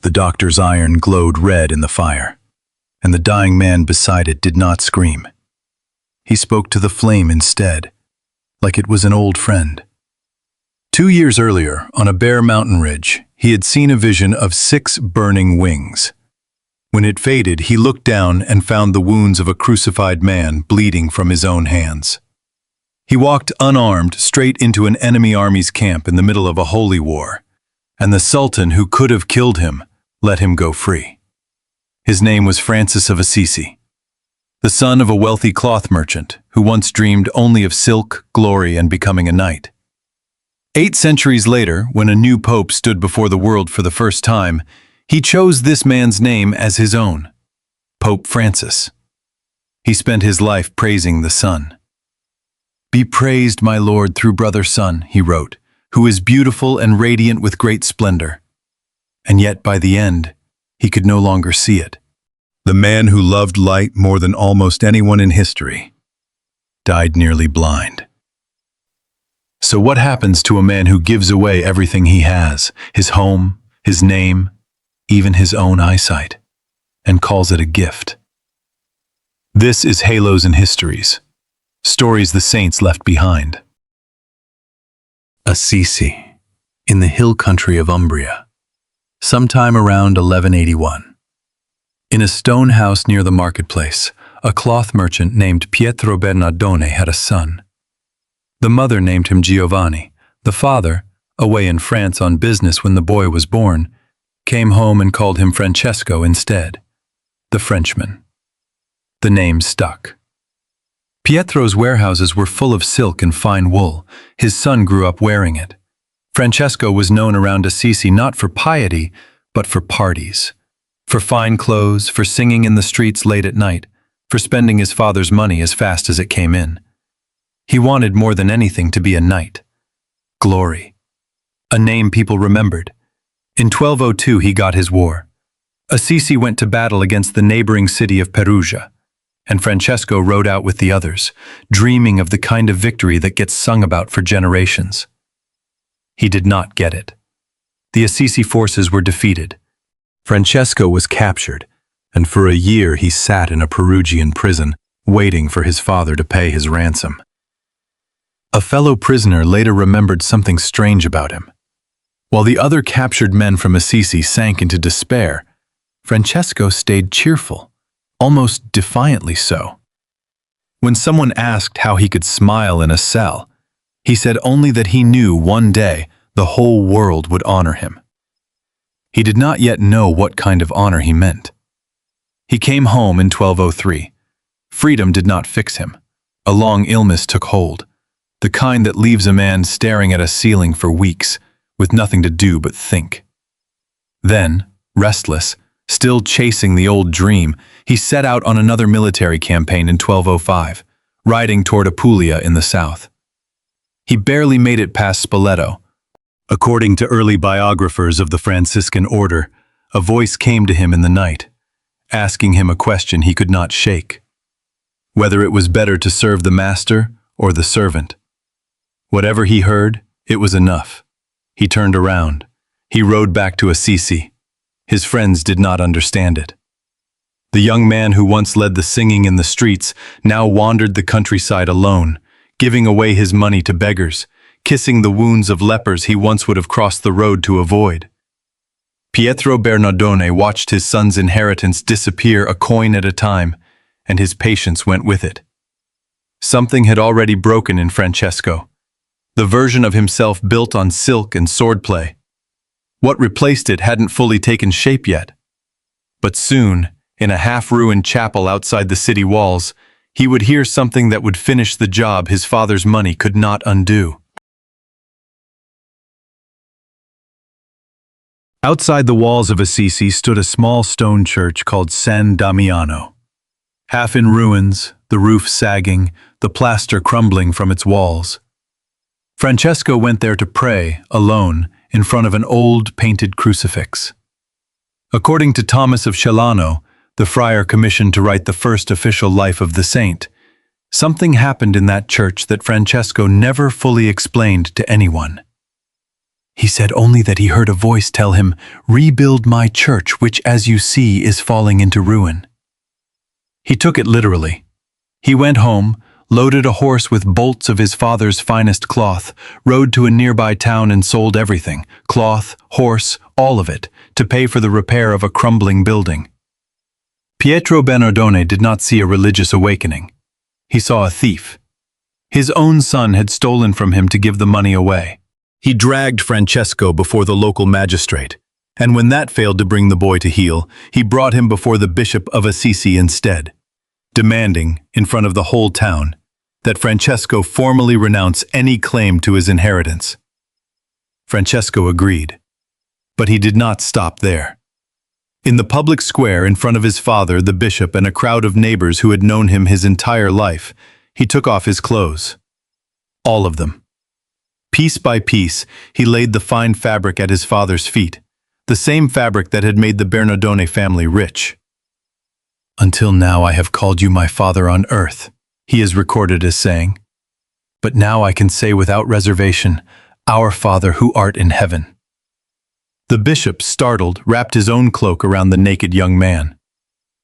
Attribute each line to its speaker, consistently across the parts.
Speaker 1: The doctor's iron glowed red in the fire, and the dying man beside it did not scream. He spoke to the flame instead, like it was an old friend. 2 years earlier, on a bare mountain ridge, he had seen a vision of 6 burning wings. When it faded, he looked down and found the wounds of a crucified man bleeding from his own hands. He walked unarmed straight into an enemy army's camp in the middle of a holy war, and the Sultan who could have killed him let him go free. His name was Francis of Assisi, the son of a wealthy cloth merchant who once dreamed only of silk, glory, and becoming a knight. 8 centuries later, when a new pope stood before the world for the first time, he chose this man's name as his own, Pope Francis. He spent his life praising the sun. "Be praised, my Lord, through brother sun," he wrote, "who is beautiful and radiant with great splendor." And yet, by the end, he could no longer see it. The man who loved light more than almost anyone in history died nearly blind. So what happens to a man who gives away everything he has, his home, his name, even his own eyesight, and calls it a gift? This is Halos and Histories, stories the saints left behind. Assisi, in the hill country of Umbria, sometime around 1181. In a stone house near the marketplace, a cloth merchant named Pietro Bernardone had a son. The mother named him Giovanni. The father, away in France on business when the boy was born, came home and called him Francesco instead, the Frenchman. The name stuck. Pietro's warehouses were full of silk and fine wool. His son grew up wearing it. Francesco was known around Assisi not for piety, but for parties, for fine clothes, for singing in the streets late at night, for spending his father's money as fast as it came in. He wanted more than anything to be a knight. Glory. A name people remembered. In 1202 he got his war. Assisi went to battle against the neighboring city of Perugia, and Francesco rode out with the others, dreaming of the kind of victory that gets sung about for generations. He did not get it. The Assisi forces were defeated. Francesco was captured, and for a year he sat in a Perugian prison, waiting for his father to pay his ransom. A fellow prisoner later remembered something strange about him. While the other captured men from Assisi sank into despair, Francesco stayed cheerful, almost defiantly so. When someone asked how he could smile in a cell, he said only that he knew one day the whole world would honor him. He did not yet know what kind of honor he meant. He came home in 1203. Freedom did not fix him. A long illness took hold, the kind that leaves a man staring at a ceiling for weeks, with nothing to do but think. Then, restless, still chasing the old dream, he set out on another military campaign in 1205, riding toward Apulia in the south. He barely made it past Spoleto. According to early biographers of the Franciscan order, a voice came to him in the night, asking him a question he could not shake. Whether it was better to serve the master or the servant. Whatever he heard, it was enough. He turned around. He rode back to Assisi. His friends did not understand it. The young man who once led the singing in the streets now wandered the countryside alone, giving away his money to beggars, kissing the wounds of lepers he once would have crossed the road to avoid. Pietro Bernardone watched his son's inheritance disappear a coin at a time, and his patience went with it. Something had already broken in Francesco, the version of himself built on silk and swordplay. What replaced it hadn't fully taken shape yet. But soon, in a half-ruined chapel outside the city walls, he would hear something that would finish the job his father's money could not undo. Outside the walls of Assisi stood a small stone church called San Damiano. Half in ruins, the roof sagging, the plaster crumbling from its walls. Francesco went there to pray, alone, in front of an old painted crucifix. According to Thomas of Celano, the friar commissioned to write the first official life of the saint, something happened in that church that Francesco never fully explained to anyone. He said only that he heard a voice tell him, "Rebuild my church, which, as you see, is falling into ruin." He took it literally. He went home, loaded a horse with bolts of his father's finest cloth, rode to a nearby town and sold everything, cloth, horse, all of it, to pay for the repair of a crumbling building. Pietro Bernardone did not see a religious awakening. He saw a thief. His own son had stolen from him to give the money away. He dragged Francesco before the local magistrate, and when that failed to bring the boy to heel, he brought him before the Bishop of Assisi instead, demanding, in front of the whole town, that Francesco formally renounce any claim to his inheritance. Francesco agreed, but he did not stop there. In the public square in front of his father, the bishop, and a crowd of neighbors who had known him his entire life, he took off his clothes. All of them. Piece by piece, he laid the fine fabric at his father's feet, the same fabric that had made the Bernardone family rich. "Until now I have called you my father on earth," he is recorded as saying. "But now I can say without reservation, Our Father who art in heaven." The bishop, startled, wrapped his own cloak around the naked young man.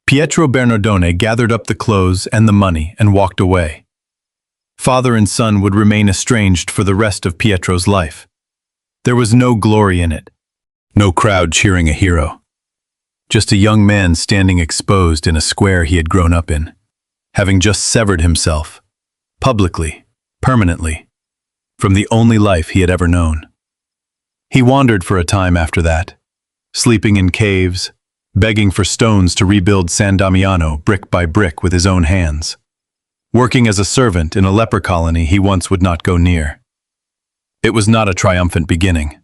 Speaker 1: Pietro Bernardone gathered up the clothes and the money and walked away. Father and son would remain estranged for the rest of Pietro's life. There was no glory in it, no crowd cheering a hero. Just a young man standing exposed in a square he had grown up in, having just severed himself, publicly, permanently, from the only life he had ever known. He wandered for a time after that, sleeping in caves, begging for stones to rebuild San Damiano brick by brick with his own hands, working as a servant in a leper colony he once would not go near. It was not a triumphant beginning.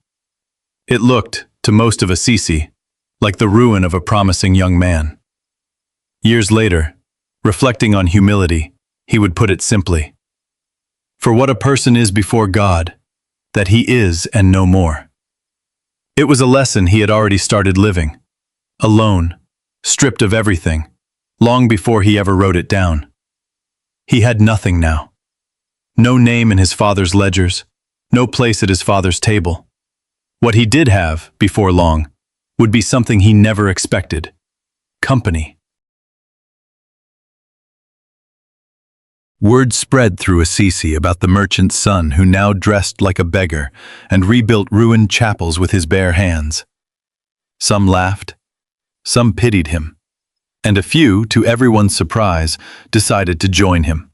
Speaker 1: It looked, to most of Assisi, like the ruin of a promising young man. Years later, reflecting on humility, he would put it simply, "For what a person is before God, that he is and no more." It was a lesson he had already started living, alone, stripped of everything, long before he ever wrote it down. He had nothing now. No name in his father's ledgers, no place at his father's table. What he did have, before long, would be something he never expected: company. Word spread through Assisi about the merchant's son who now dressed like a beggar and rebuilt ruined chapels with his bare hands. Some laughed, some pitied him, and a few, to everyone's surprise, decided to join him.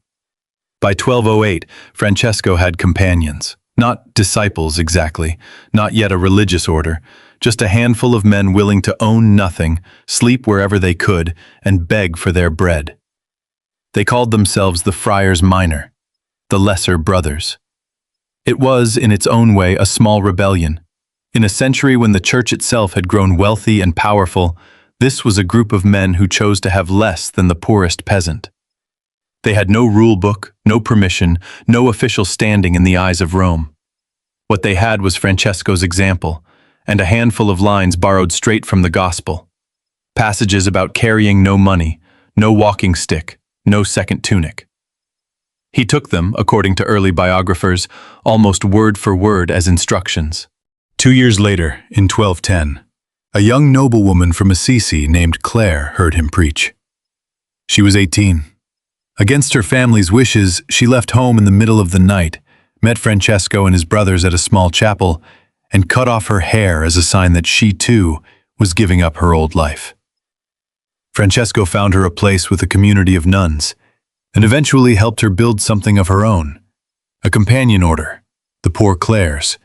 Speaker 1: By 1208, Francesco had companions, not disciples exactly, not yet a religious order, just a handful of men willing to own nothing, sleep wherever they could, and beg for their bread. They called themselves the Friars Minor, the Lesser Brothers. It was, in its own way, a small rebellion. In a century when the church itself had grown wealthy and powerful, this was a group of men who chose to have less than the poorest peasant. They had no rule book, no permission, no official standing in the eyes of Rome. What they had was Francesco's example, and a handful of lines borrowed straight from the Gospel. Passages about carrying no money, no walking stick, no second tunic. He took them, according to early biographers, almost word for word as instructions. 2 years later, in 1210, a young noblewoman from Assisi named Claire heard him preach. She was 18. Against her family's wishes, she left home in the middle of the night, met Francesco and his brothers at a small chapel, and cut off her hair as a sign that she, too, was giving up her old life. Francesco found her a place with a community of nuns, and eventually helped her build something of her own, a companion order, the Poor Clares,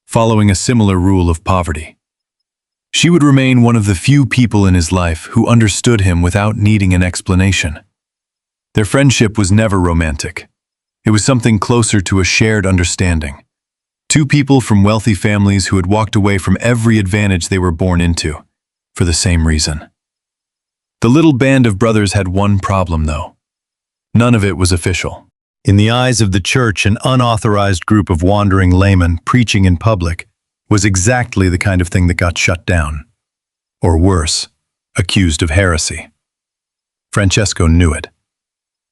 Speaker 1: following a similar rule of poverty. She would remain one of the few people in his life who understood him without needing an explanation. Their friendship was never romantic. It was something closer to a shared understanding. Two people from wealthy families who had walked away from every advantage they were born into, for the same reason. The little band of brothers had one problem, though. None of it was official. In the eyes of the church, an unauthorized group of wandering laymen preaching in public was exactly the kind of thing that got shut down. Or worse, accused of heresy. Francesco knew it.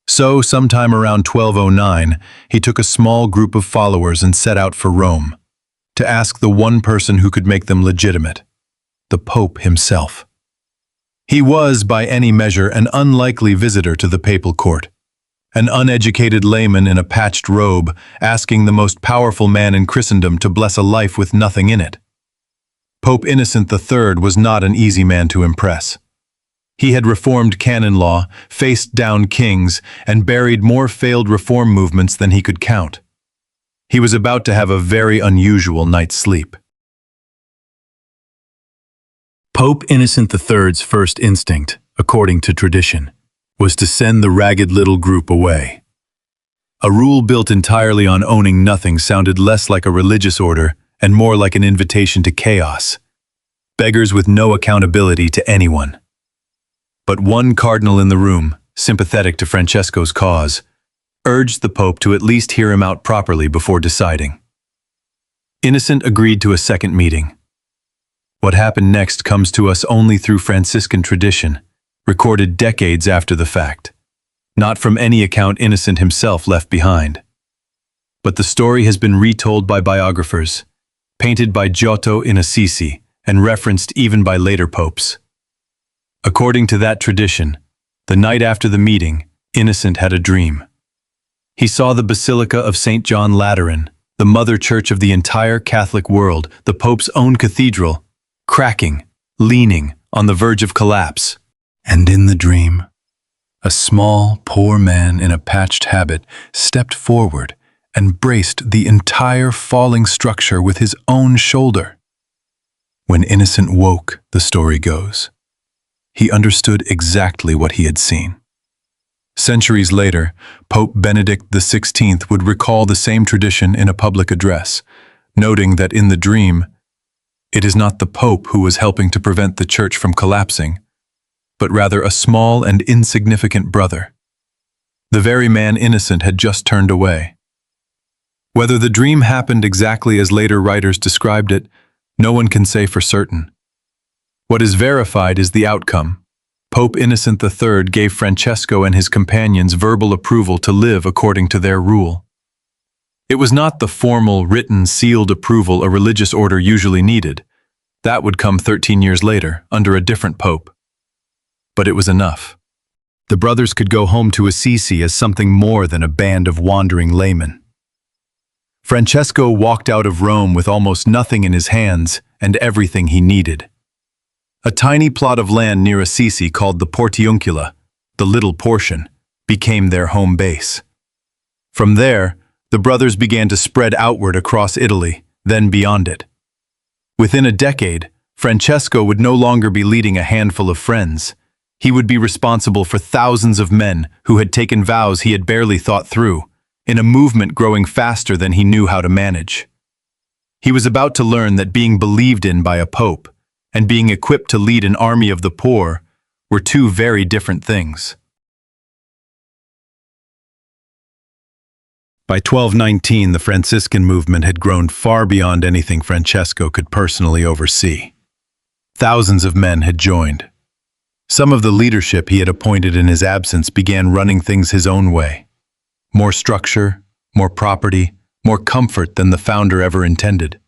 Speaker 1: So, sometime around 1209, he took a small group of followers and set out for Rome, to ask the one person who could make them legitimate, the Pope himself. He was, by any measure, an unlikely visitor to the papal court, an uneducated layman in a patched robe asking the most powerful man in Christendom to bless a life with nothing in it. Pope Innocent III was not an easy man to impress. He had reformed canon law, faced down kings, and buried more failed reform movements than he could count. He was about to have a very unusual night's sleep. Pope Innocent III's first instinct, according to tradition, was to send the ragged little group away. A rule built entirely on owning nothing sounded less like a religious order and more like an invitation to chaos. Beggars with no accountability to anyone. But one cardinal in the room, sympathetic to Francesco's cause, urged the Pope to at least hear him out properly before deciding. Innocent agreed to a second meeting. What happened next comes to us only through Franciscan tradition, recorded decades after the fact, not from any account Innocent himself left behind. But the story has been retold by biographers, painted by Giotto in Assisi, and referenced even by later popes. According to that tradition, the night after the meeting, Innocent had a dream. He saw the Basilica of St. John Lateran, the mother church of the entire Catholic world, the Pope's own cathedral, cracking, leaning, on the verge of collapse. And in the dream, a small, poor man in a patched habit stepped forward and braced the entire falling structure with his own shoulder. When Innocent woke, the story goes, he understood exactly what he had seen. Centuries later, Pope Benedict XVI would recall the same tradition in a public address, noting that in the dream, it is not the Pope who was helping to prevent the Church from collapsing, but rather a small and insignificant brother, the very man Innocent had just turned away. Whether the dream happened exactly as later writers described it, no one can say for certain. What is verified is the outcome. Pope Innocent III gave Francesco and his companions verbal approval to live according to their rule. It was not the formal, written, sealed approval a religious order usually needed. That would come 13 years later, under a different pope. But it was enough. The brothers could go home to Assisi as something more than a band of wandering laymen. Francesco walked out of Rome with almost nothing in his hands and everything he needed. A tiny plot of land near Assisi called the Portiuncula, the Little Portion, became their home base. From there, the brothers began to spread outward across Italy, then beyond it. Within a decade, Francesco would no longer be leading a handful of friends. He would be responsible for thousands of men who had taken vows he had barely thought through, in a movement growing faster than he knew how to manage. He was about to learn that being believed in by a pope and being equipped to lead an army of the poor were two very different things. By 1219, the Franciscan movement had grown far beyond anything Francesco could personally oversee. Thousands of men had joined. Some of the leadership he had appointed in his absence began running things his own way. More structure, more property, more comfort than the founder ever intended.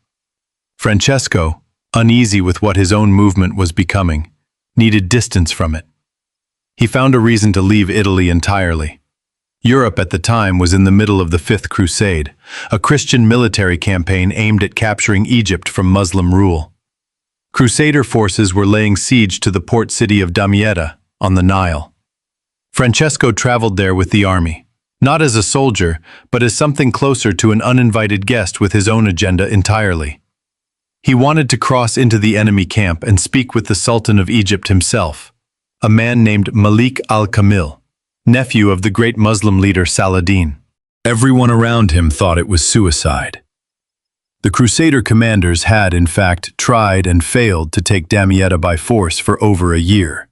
Speaker 1: Francesco, uneasy with what his own movement was becoming, needed distance from it. He found a reason to leave Italy entirely. Europe at the time was in the middle of the Fifth Crusade, a Christian military campaign aimed at capturing Egypt from Muslim rule. Crusader forces were laying siege to the port city of Damietta on the Nile. Francesco traveled there with the army, not as a soldier, but as something closer to an uninvited guest with his own agenda entirely. He wanted to cross into the enemy camp and speak with the Sultan of Egypt himself, a man named Malik al-Kamil, nephew of the great Muslim leader Saladin. Everyone around him thought it was suicide. The Crusader commanders had, in fact, tried and failed to take Damietta by force for over a year.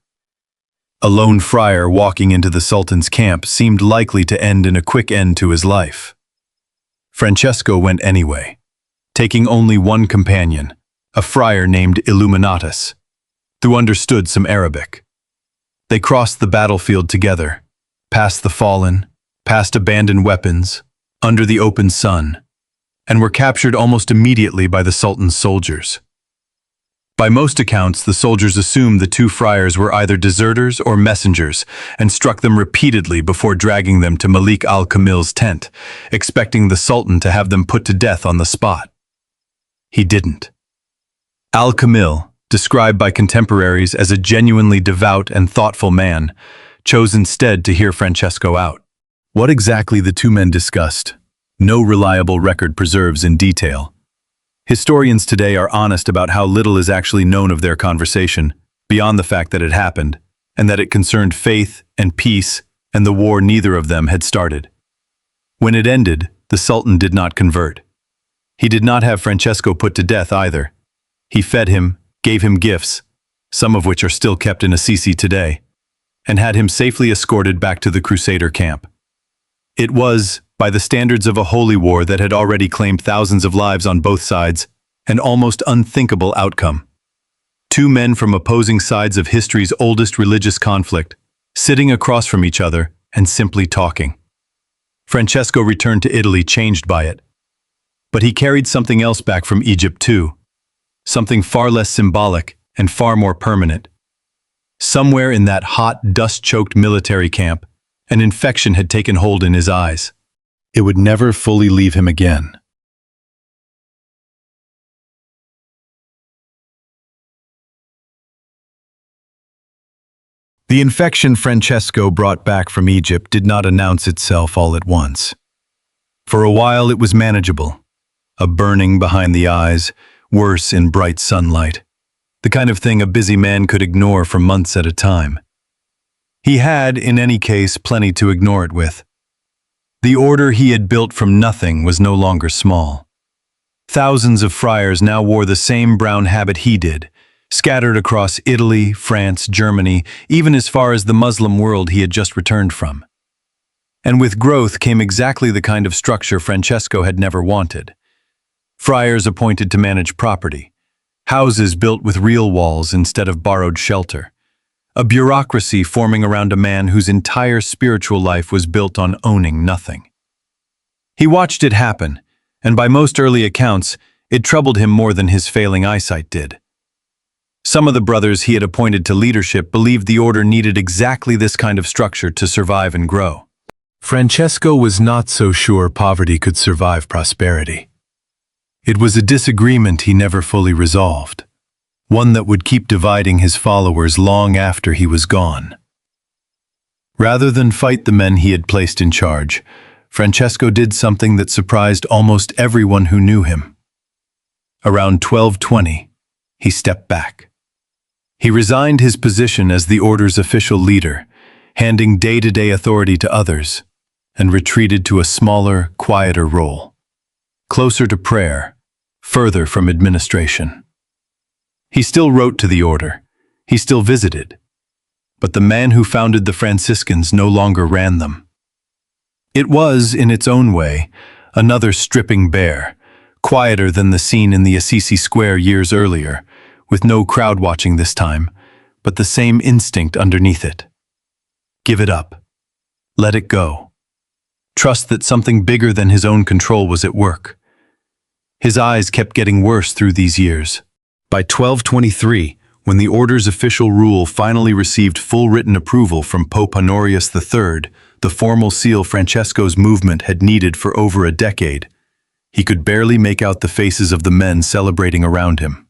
Speaker 1: A lone friar walking into the Sultan's camp seemed likely to end in a quick end to his life. Francesco went anyway, taking only one companion, a friar named Illuminatus, who understood some Arabic. They crossed the battlefield together, past the fallen, past abandoned weapons, under the open sun, and were captured almost immediately by the Sultan's soldiers. By most accounts, the soldiers assumed the two friars were either deserters or messengers and struck them repeatedly before dragging them to Malik al-Kamil's tent, expecting the Sultan to have them put to death on the spot. He didn't. Al-Kamil, described by contemporaries as a genuinely devout and thoughtful man, chose instead to hear Francesco out. What exactly the two men discussed, no reliable record preserves in detail. Historians today are honest about how little is actually known of their conversation, beyond the fact that it happened, and that it concerned faith and peace and the war neither of them had started. When it ended, the Sultan did not convert. He did not have Francesco put to death either. He fed him, gave him gifts, some of which are still kept in Assisi today, and had him safely escorted back to the Crusader camp. It was, by the standards of a holy war that had already claimed thousands of lives on both sides, an almost unthinkable outcome. Two men from opposing sides of history's oldest religious conflict, sitting across from each other and simply talking. Francesco returned to Italy changed by it. But he carried something else back from Egypt too, something far less symbolic and far more permanent. Somewhere in that hot, dust-choked military camp, an infection had taken hold in his eyes. It would never fully leave him again. The infection Francesco brought back from Egypt did not announce itself all at once. For a while it was manageable, a burning behind the eyes, worse in bright sunlight, the kind of thing a busy man could ignore for months at a time. He had, in any case, plenty to ignore it with. The order he had built from nothing was no longer small. Thousands of friars now wore the same brown habit he did, scattered across Italy, France, Germany, even as far as the Muslim world he had just returned from. And with growth came exactly the kind of structure Francesco had never wanted. Friars appointed to manage property, houses built with real walls instead of borrowed shelter, a bureaucracy forming around a man whose entire spiritual life was built on owning nothing. He watched it happen, and by most early accounts, it troubled him more than his failing eyesight did. Some of the brothers he had appointed to leadership believed the order needed exactly this kind of structure to survive and grow. Francesco was not so sure poverty could survive prosperity. It was a disagreement he never fully resolved, one that would keep dividing his followers long after he was gone. Rather than fight the men he had placed in charge, Francesco did something that surprised almost everyone who knew him. Around 1220, he stepped back. He resigned his position as the order's official leader, handing day-to-day authority to others, and retreated to a smaller, quieter role, closer to prayer, further from administration. He still wrote to the order, he still visited, but the man who founded the Franciscans no longer ran them. It was, in its own way, another stripping bare, quieter than the scene in the Assisi Square years earlier, with no crowd watching this time, but the same instinct underneath it. Give it up. Let it go. Trust that something bigger than his own control was at work. His eyes kept getting worse through these years. By 1223, when the order's official rule finally received full written approval from Pope Honorius III, the formal seal Francesco's movement had needed for over a decade, he could barely make out the faces of the men celebrating around him.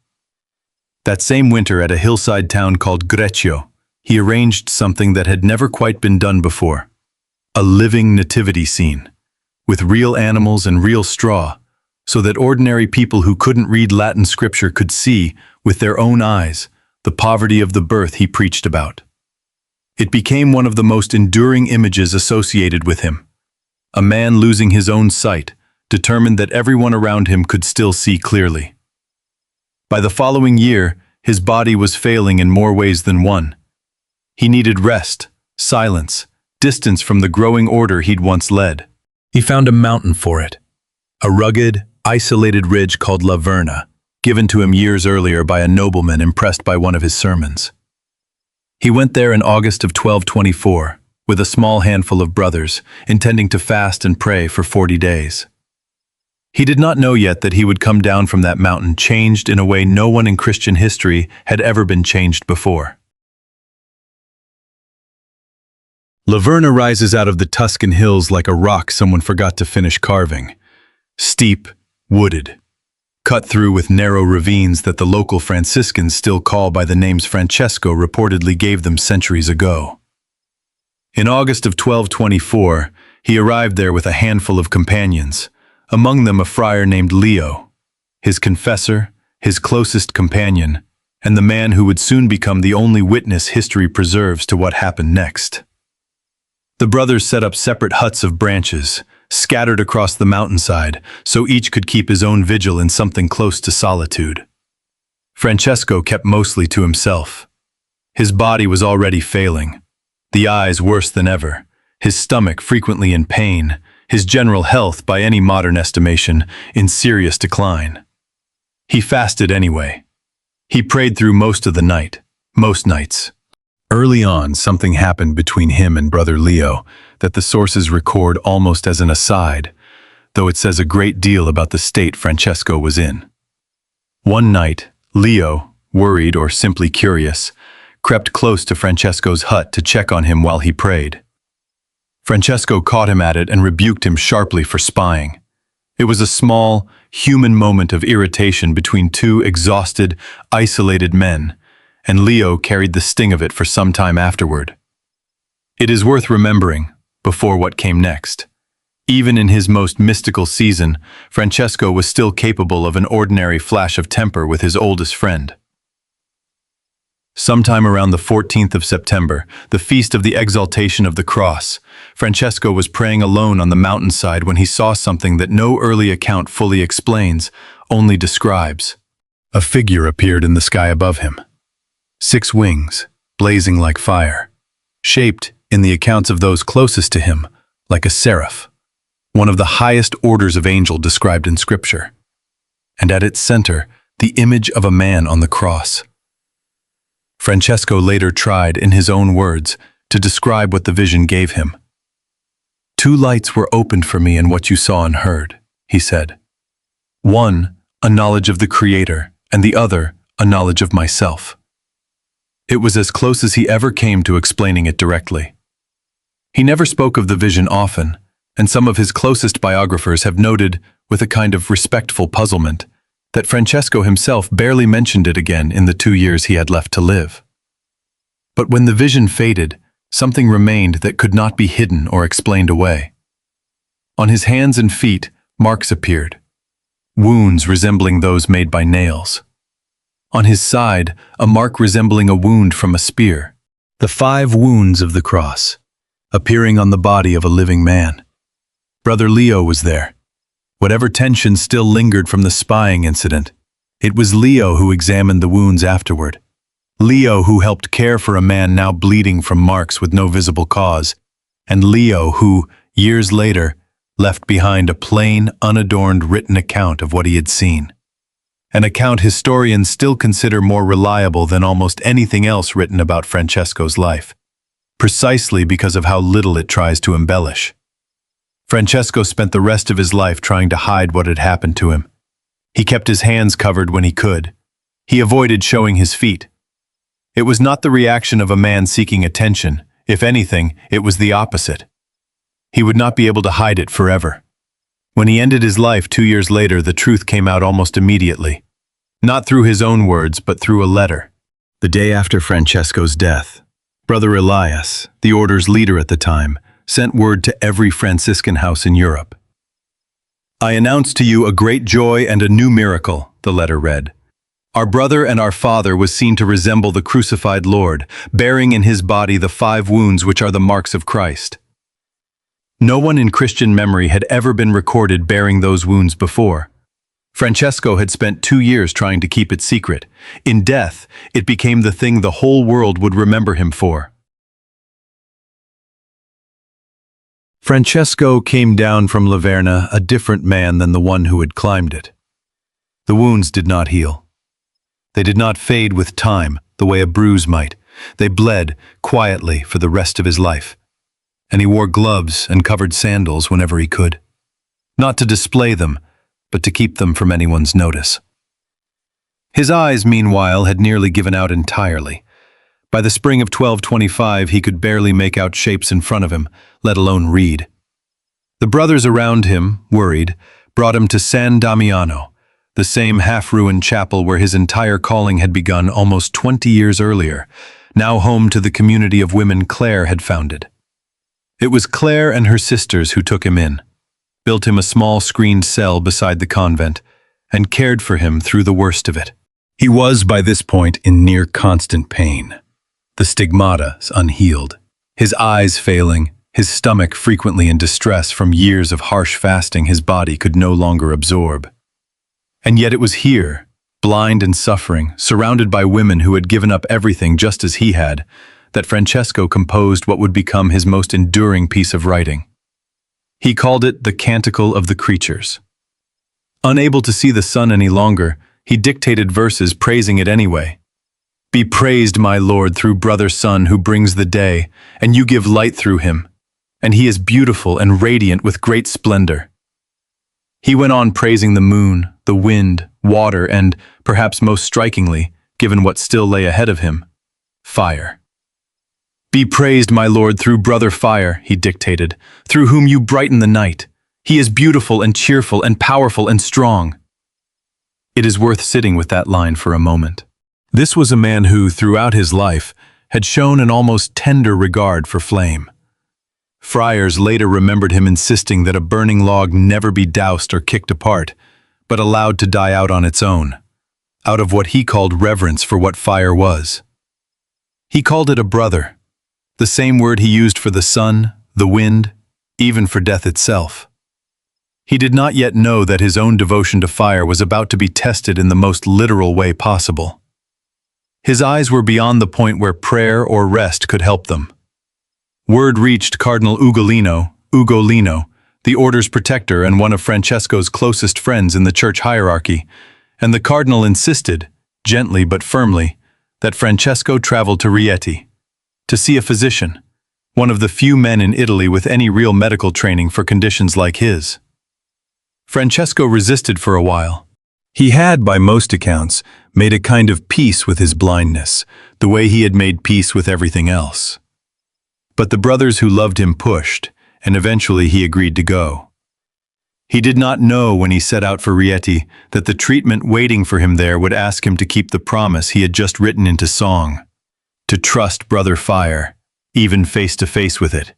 Speaker 1: That same winter at a hillside town called Greccio, he arranged something that had never quite been done before. A living nativity scene, with real animals and real straw, so that ordinary people who couldn't read Latin scripture could see, with their own eyes, the poverty of the birth he preached about. It became one of the most enduring images associated with him. A man losing his own sight, determined that everyone around him could still see clearly. By the following year, his body was failing in more ways than one. He needed rest, silence, distance from the growing order he'd once led. He found a mountain for it, a rugged, isolated ridge called La Verna, given to him years earlier by a nobleman impressed by one of his sermons. He went there in August of 1224, with a small handful of brothers, intending to fast and pray for 40 days. He did not know yet that he would come down from that mountain changed in a way no one in Christian history had ever been changed before. Laverna rises out of the Tuscan hills like a rock someone forgot to finish carving. Steep, wooded, cut through with narrow ravines that the local Franciscans still call by the names Francesco reportedly gave them centuries ago. In August of 1224, he arrived there with a handful of companions, among them a friar named Leo, his confessor, his closest companion, and the man who would soon become the only witness history preserves to what happened next. The brothers set up separate huts of branches, scattered across the mountainside, so each could keep his own vigil in something close to solitude. Francesco kept mostly to himself. His body was already failing, the eyes worse than ever, his stomach frequently in pain, his general health, by any modern estimation, in serious decline. He fasted anyway. He prayed through most of the night, most nights. Early on, something happened between him and Brother Leo that the sources record almost as an aside, though it says a great deal about the state Francesco was in. One night, Leo, worried or simply curious, crept close to Francesco's hut to check on him while he prayed. Francesco caught him at it and rebuked him sharply for spying. It was a small, human moment of irritation between two exhausted, isolated men, and Leo carried the sting of it for some time afterward. It is worth remembering, before what came next. Even in his most mystical season, Francesco was still capable of an ordinary flash of temper with his oldest friend. Sometime around the 14th of September, the feast of the Exaltation of the Cross, Francesco was praying alone on the mountainside when he saw something that no early account fully explains, only describes. A figure appeared in the sky above him. 6 wings, blazing like fire, shaped, in the accounts of those closest to him, like a seraph, one of the highest orders of angel described in Scripture, and at its center, the image of a man on the cross. Francesco later tried, in his own words, to describe what the vision gave him. 2 lights were opened for me in what you saw and heard, he said. One, a knowledge of the Creator, and the other, a knowledge of myself. It was as close as he ever came to explaining it directly. He never spoke of the vision often, and some of his closest biographers have noted, with a kind of respectful puzzlement, that Francesco himself barely mentioned it again in the 2 years he had left to live. But when the vision faded, something remained that could not be hidden or explained away. On his hands and feet, marks appeared, wounds resembling those made by nails. On his side, a mark resembling a wound from a spear, the 5 wounds of the cross, appearing on the body of a living man. Brother Leo was there. Whatever tension still lingered from the spying incident, it was Leo who examined the wounds afterward. Leo who helped care for a man now bleeding from marks with no visible cause, and Leo who, years later, left behind a plain, unadorned written account of what he had seen. An account historians still consider more reliable than almost anything else written about Francesco's life, precisely because of how little it tries to embellish. Francesco spent the rest of his life trying to hide what had happened to him. He kept his hands covered when he could. He avoided showing his feet. It was not the reaction of a man seeking attention. If anything, it was the opposite. He would not be able to hide it forever. When he ended his life 2 years later, the truth came out almost immediately. Not through his own words, but through a letter. The day after Francesco's death, Brother Elias, the order's leader at the time, sent word to every Franciscan house in Europe. I announce to you a great joy and a new miracle, the letter read. Our brother and our father was seen to resemble the crucified Lord, bearing in his body the 5 wounds which are the marks of Christ. No one in Christian memory had ever been recorded bearing those wounds before. Francesco had spent 2 years trying to keep it secret. In death, it became the thing the whole world would remember him for. Francesco came down from Laverna a different man than the one who had climbed it. The wounds did not heal. They did not fade with time, the way a bruise might. They bled quietly for the rest of his life. And he wore gloves and covered sandals whenever he could. Not to display them, but to keep them from anyone's notice. His eyes, meanwhile, had nearly given out entirely. By the spring of 1225, he could barely make out shapes in front of him, let alone read. The brothers around him, worried, brought him to San Damiano, the same half-ruined chapel where his entire calling had begun almost 20 years earlier, now home to the community of women Claire had founded. It was Claire and her sisters who took him in, built him a small screened cell beside the convent, and cared for him through the worst of it. He was, by this point, in near constant pain. The stigmata unhealed, his eyes failing, his stomach frequently in distress from years of harsh fasting his body could no longer absorb. And yet it was here, blind and suffering, surrounded by women who had given up everything just as he had, that Francesco composed what would become his most enduring piece of writing. He called it the Canticle of the Creatures. Unable to see the sun any longer, he dictated verses praising it anyway. Be praised, my Lord, through brother sun who brings the day, and you give light through him, and he is beautiful and radiant with great splendor. He went on praising the moon, the wind, water, and, perhaps most strikingly, given what still lay ahead of him, fire. Be praised, my Lord, through brother fire, he dictated, through whom you brighten the night. He is beautiful and cheerful and powerful and strong. It is worth sitting with that line for a moment. This was a man who, throughout his life, had shown an almost tender regard for flame. Friars later remembered him insisting that a burning log never be doused or kicked apart, but allowed to die out on its own, out of what he called reverence for what fire was. He called it a brother, the same word he used for the sun, the wind, even for death itself. He did not yet know that his own devotion to fire was about to be tested in the most literal way possible. His eyes were beyond the point where prayer or rest could help them. Word reached Cardinal Ugolino, the order's protector and one of Francesco's closest friends in the church hierarchy, and the cardinal insisted, gently but firmly, that Francesco travel to Rieti, to see a physician, one of the few men in Italy with any real medical training for conditions like his. Francesco resisted for a while. He had, by most accounts, made a kind of peace with his blindness, the way he had made peace with everything else. But the brothers who loved him pushed, and eventually he agreed to go. He did not know when he set out for Rieti that the treatment waiting for him there would ask him to keep the promise he had just written into song, to trust brother fire, even face to face with it,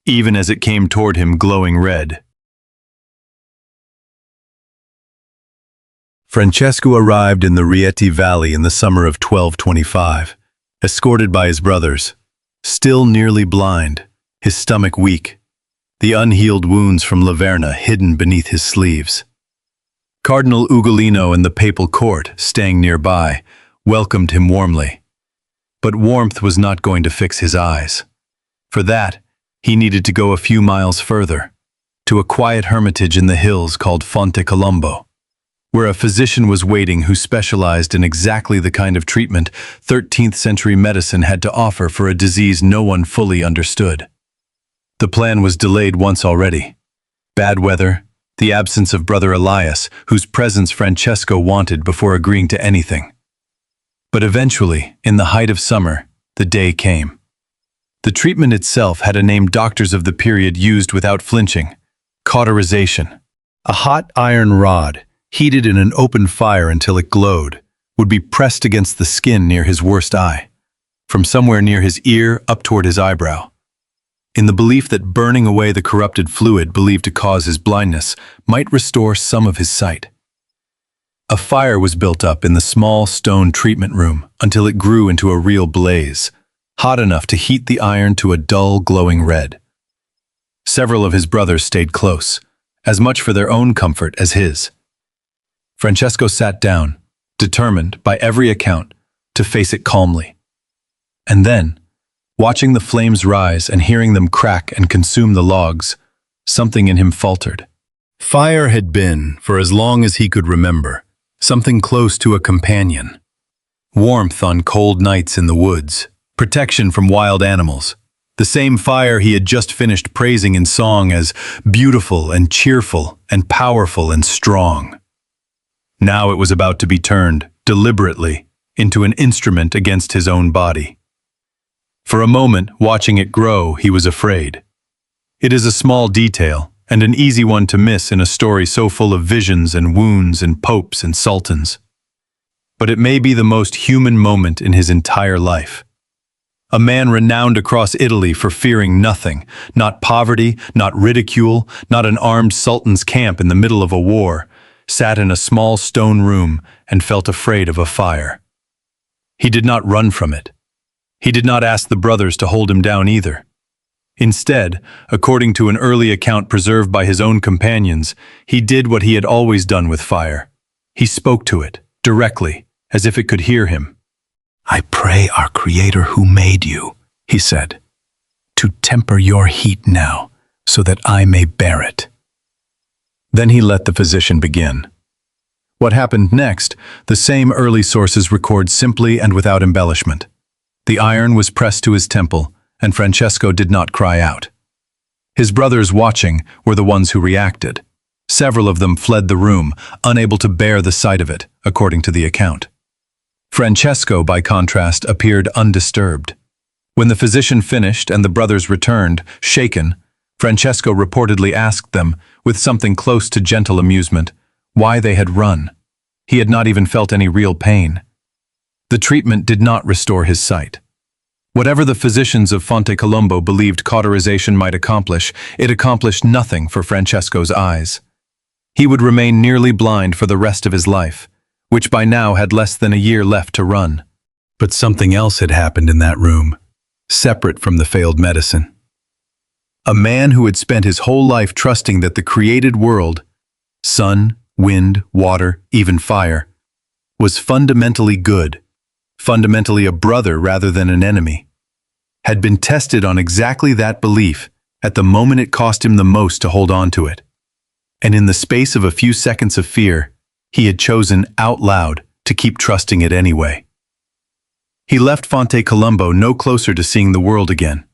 Speaker 1: even as it came toward him glowing red. Francesco arrived in the Rieti Valley in the summer of 1225, escorted by his brothers, still nearly blind, his stomach weak, the unhealed wounds from Laverna hidden beneath his sleeves. Cardinal Ugolino and the papal court, staying nearby, welcomed him warmly. But warmth was not going to fix his eyes. For that, he needed to go a few miles further, to a quiet hermitage in the hills called Fonte Colombo, where a physician was waiting who specialized in exactly the kind of treatment 13th century medicine had to offer for a disease no one fully understood. The plan was delayed once already. Bad weather, the absence of Brother Elias, whose presence Francesco wanted before agreeing to anything. But eventually, in the height of summer, the day came. The treatment itself had a name doctors of the period used without flinching: cauterization. A hot iron rod, heated in an open fire until it glowed, would be pressed against the skin near his worst eye, from somewhere near his ear up toward his eyebrow, in the belief that burning away the corrupted fluid believed to cause his blindness might restore some of his sight. A fire was built up in the small stone treatment room until it grew into a real blaze, hot enough to heat the iron to a dull, glowing red. Several of his brothers stayed close, as much for their own comfort as his. Francesco sat down, determined, by every account, to face it calmly. And then, watching the flames rise and hearing them crack and consume the logs, something in him faltered. Fire had been, for as long as he could remember, something close to a companion. Warmth on cold nights in the woods, protection from wild animals, The same fire he had just finished praising in song as beautiful and cheerful and powerful and strong. Now it was about to be turned, deliberately, into an instrument against his own body. For a moment, watching it grow, he was afraid. It is a small detail, and an easy one to miss in a story so full of visions and wounds and popes and sultans. But it may be the most human moment in his entire life. A man renowned across Italy for fearing nothing, not poverty, not ridicule, not an armed sultan's camp in the middle of a war, sat in a small stone room and felt afraid of a fire. He did not run from it. He did not ask the brothers to hold him down either. Instead, according to an early account preserved by his own companions, he did what he had always done with fire. He spoke to it, directly, as if it could hear him.
Speaker 2: "I pray our Creator who made you," he said, "to temper your heat now, so that I may bear it."
Speaker 1: Then he let the physician begin. What happened next, the same early sources record simply and without embellishment. The iron was pressed to his temple, and Francesco did not cry out. His brothers watching were the ones who reacted. Several of them fled the room, unable to bear the sight of it, according to the account. Francesco, by contrast, appeared undisturbed. When the physician finished and the brothers returned, shaken, Francesco reportedly asked them, with something close to gentle amusement, why they had run. He had not even felt any real pain. The treatment did not restore his sight. Whatever the physicians of Fonte Colombo believed cauterization might accomplish, it accomplished nothing for Francesco's eyes. He would remain nearly blind for the rest of his life, which by now had less than a year left to run. But something else had happened in that room, separate from the failed medicine. A man who had spent his whole life trusting that the created world, sun, wind, water, even fire, was fundamentally good, fundamentally a brother rather than an enemy, had been tested on exactly that belief at the moment it cost him the most to hold on to it. And in the space of a few seconds of fear, he had chosen out loud to keep trusting it anyway. He left Fonte Colombo no closer to seeing the world again,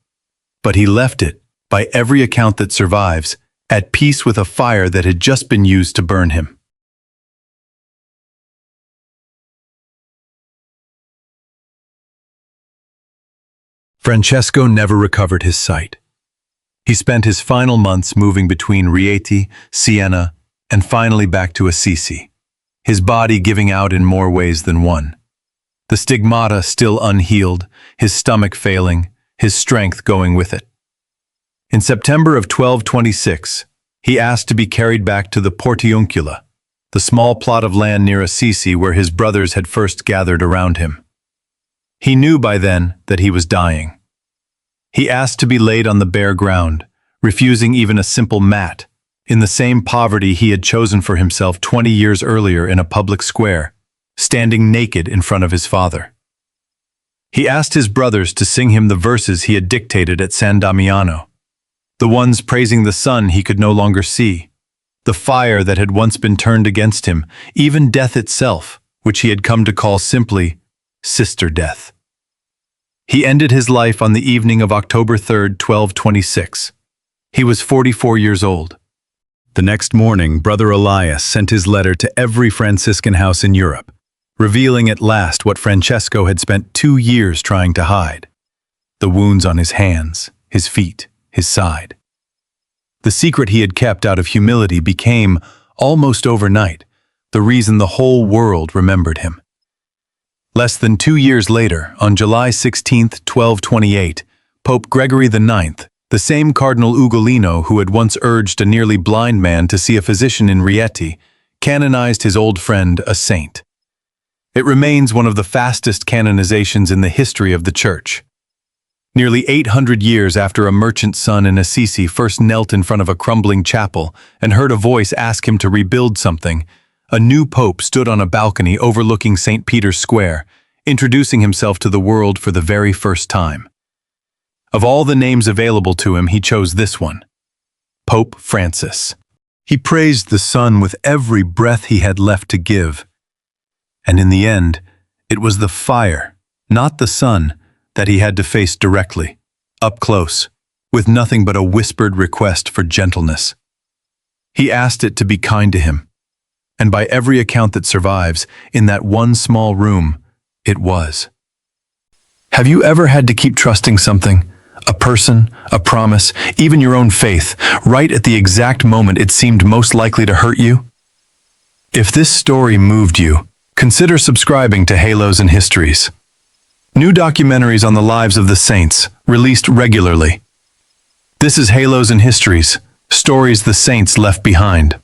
Speaker 1: but he left it, by every account that survives, at peace with a fire that had just been used to burn him. Francesco never recovered his sight. He spent his final months moving between Rieti, Siena, and finally back to Assisi, his body giving out in more ways than one. The stigmata still unhealed, his stomach failing, his strength going with it. In September of 1226, he asked to be carried back to the Portiuncula, the small plot of land near Assisi where his brothers had first gathered around him. He knew by then that he was dying. He asked to be laid on the bare ground, refusing even a simple mat, in the same poverty he had chosen for himself 20 years earlier in a public square, standing naked in front of his father. He asked his brothers to sing him the verses he had dictated at San Damiano, the ones praising the sun he could no longer see, the fire that had once been turned against him, even death itself, which he had come to call simply Sister Death. He ended his life on the evening of October 3rd, 1226. He was 44 years old. The next morning, Brother Elias sent his letter to every Franciscan house in Europe, revealing at last what Francesco had spent 2 years trying to hide: the wounds on his hands, his feet, his side. The secret he had kept out of humility became, almost overnight, the reason the whole world remembered him. Less than 2 years later, on July 16, 1228, Pope Gregory IX, the same Cardinal Ugolino who had once urged a nearly blind man to see a physician in Rieti, canonized his old friend a saint. It remains one of the fastest canonizations in the history of the Church. Nearly 800 years after a merchant son in Assisi first knelt in front of a crumbling chapel and heard a voice ask him to rebuild something, a new pope stood on a balcony overlooking St. Peter's Square, introducing himself to the world for the very first time. Of all the names available to him, he chose this one: Pope Francis. He praised the sun with every breath he had left to give. And in the end, it was the fire, not the sun, that he had to face directly, up close, with nothing but a whispered request for gentleness. He asked it to be kind to him, and by every account that survives, in that one small room, it was. Have you ever had to keep trusting something, a person, a promise, even your own faith, right at the exact moment it seemed most likely to hurt you? If this story moved you, consider subscribing to Halos and Histories. New documentaries on the lives of the saints, released regularly. This is Halos and Histories, stories the saints left behind.